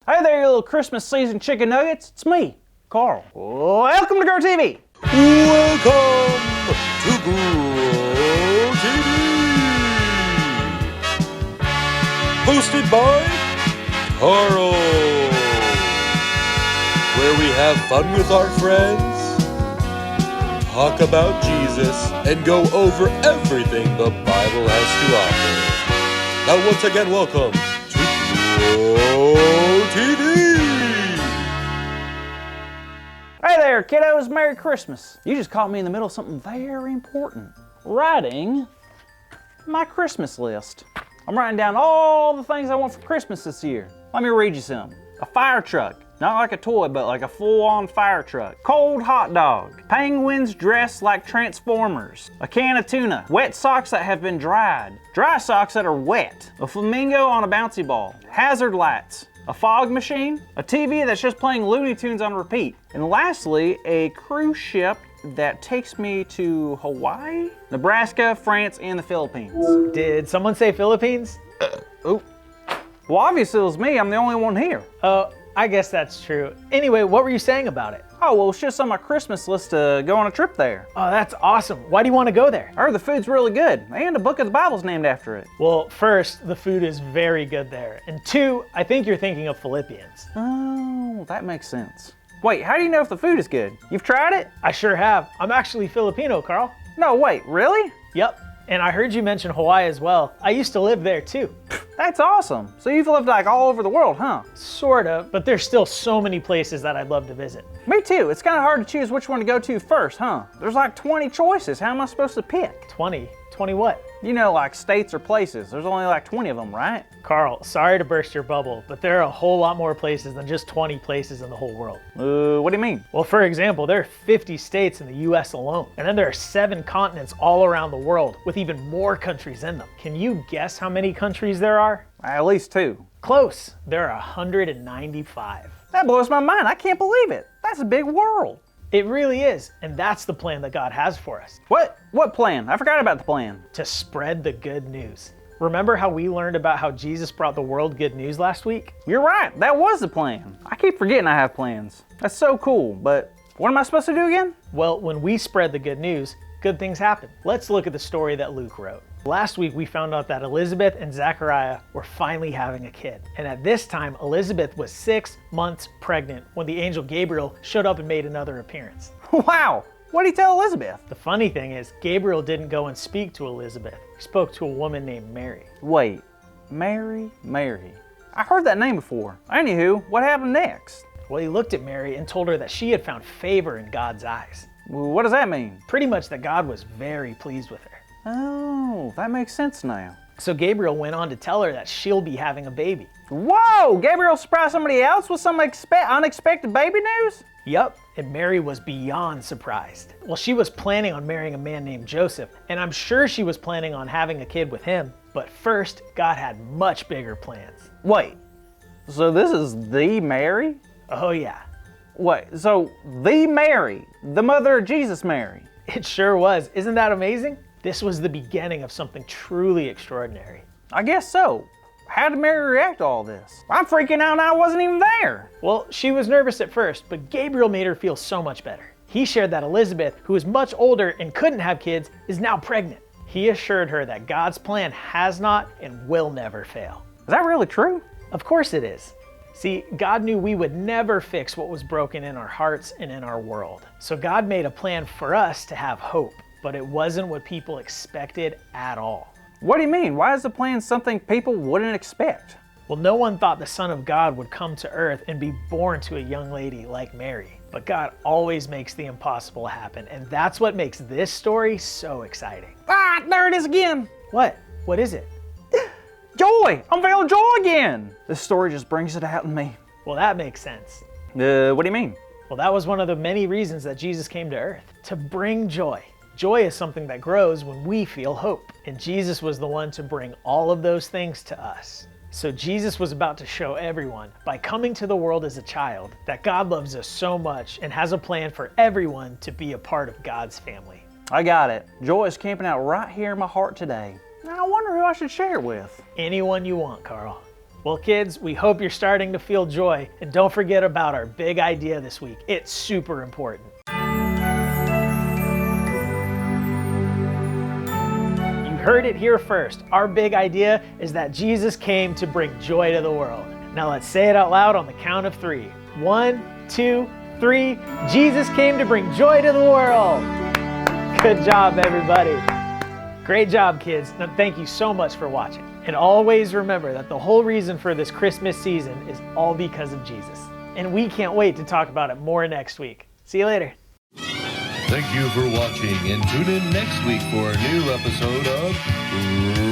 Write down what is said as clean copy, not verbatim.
Hey there, you little Christmas season chicken nuggets. It's me, Carl. Welcome to Grow TV. Welcome to Grow TV. Hosted by Carl. Where we have fun with our friends, talk about Jesus, and go over everything the Bible has to offer. Now once again, welcome to Grow TV. Hey there, kiddos. Merry Christmas. You just caught me in the middle of something very important. Writing my Christmas list. I'm writing down all the things I want for Christmas this year. Let me read you some. A fire truck. Not like a toy, but like a full-on fire truck. Cold hot dog. Penguins dressed like Transformers. A can of tuna. Wet socks that have been dried. Dry socks that are wet. A flamingo on a bouncy ball. Hazard lights. A fog machine. A TV that's just playing Looney Tunes on repeat. And lastly, a cruise ship that takes me to Hawaii, Nebraska, France, and the Philippines. Did someone say Philippines? Oh. Well, obviously it was me. I'm the only one here. I guess that's true. Anyway, what were you saying about it? Oh, well, it's just on my Christmas list to go on a trip there. Oh, that's awesome. Why do you want to go there? I heard the food's really good, and a book of the Bible's named after it. Well, first, the food is very good there. And two, I think you're thinking of Philippians. Oh, that makes sense. Wait, how do you know if the food is good? You've tried it? I sure have. I'm actually Filipino, Carl. No, wait, really? Yep. And I heard you mention Hawaii as well. I used to live there too. That's awesome. So you've lived like all over the world, huh? Sorta, but there's still so many places that I'd love to visit. Me too. It's kind of hard to choose which one to go to first, huh? There's like 20 choices. How am I supposed to pick? 20? 20 what? You know, like states or places. There's only like 20 of them, right? Carl, sorry to burst your bubble, but there are a whole lot more places than just 20 places in the whole world. What do you mean? Well, for example, there are 50 states in the US alone, and then there are 7 continents all around the world with even more countries in them. Can you guess how many countries there are? At least 2. Close. There are 195. That blows my mind. I can't believe it. That's a big world. It really is, and that's the plan that God has for us. What plan? I forgot about the plan. To spread the good news. Remember how we learned about how Jesus brought the world good news last week? You're right. That was the plan. I keep forgetting I have plans. That's so cool, but what am I supposed to do again? Well, when we spread the good news, good things happen. Let's look at the story that Luke wrote. Last week, we found out that Elizabeth and Zachariah were finally having a kid. And at this time, Elizabeth was 6 months pregnant when the angel Gabriel showed up and made another appearance. Wow! What did he tell Elizabeth? The funny thing is, Gabriel didn't go and speak to Elizabeth. He spoke to a woman named Mary. Wait, Mary? I heard that name before. Anywho, what happened next? Well, he looked at Mary and told her that she had found favor in God's eyes. Well, what does that mean? Pretty much that God was very pleased with her. Oh, that makes sense now. So Gabriel went on to tell her that she'll be having a baby. Whoa! Gabriel surprised somebody else with some unexpected baby news? Yup, and Mary was beyond surprised. Well, she was planning on marrying a man named Joseph, and I'm sure she was planning on having a kid with him. But first, God had much bigger plans. Wait, so this is the Mary? Oh yeah. Wait, so the Mary, the mother of Jesus Mary? It sure was. Isn't that amazing? This was the beginning of something truly extraordinary. I guess so. How did Mary react to all this? I'm freaking out and I wasn't even there. Well, she was nervous at first, but Gabriel made her feel so much better. He shared that Elizabeth, who is much older and couldn't have kids, is now pregnant. He assured her that God's plan has not and will never fail. Is that really true? Of course it is. See, God knew we would never fix what was broken in our hearts and in our world. So God made a plan for us to have hope, but it wasn't what people expected at all. What do you mean? Why is the plan something people wouldn't expect? Well, no one thought the Son of God would come to earth and be born to a young lady like Mary. But God always makes the impossible happen, and that's what makes this story so exciting. Ah, there it is again. What? What is it? Joy! I'm feeling joy again. This story just brings it out in me. Well, that makes sense. What do you mean? Well, that was one of the many reasons that Jesus came to earth, to bring joy. Joy is something that grows when we feel hope, and Jesus was the one to bring all of those things to us. So Jesus was about to show everyone, by coming to the world as a child, that God loves us so much and has a plan for everyone to be a part of God's family. I got it. Joy is camping out right here in my heart today. I wonder who I should share it with. Anyone you want, Carl. Well, kids, we hope you're starting to feel joy, and don't forget about our big idea this week. It's super important. You heard it here first. Our big idea is that Jesus came to bring joy to the world. Now let's say it out loud on the count of 3. 1, 2, 3. Jesus came to bring joy to the world. Good job, everybody. Great job, kids. Now, thank you so much for watching. And always remember that the whole reason for this Christmas season is all because of Jesus. And we can't wait to talk about it more next week. See you later. Thank you for watching, and tune in next week for a new episode of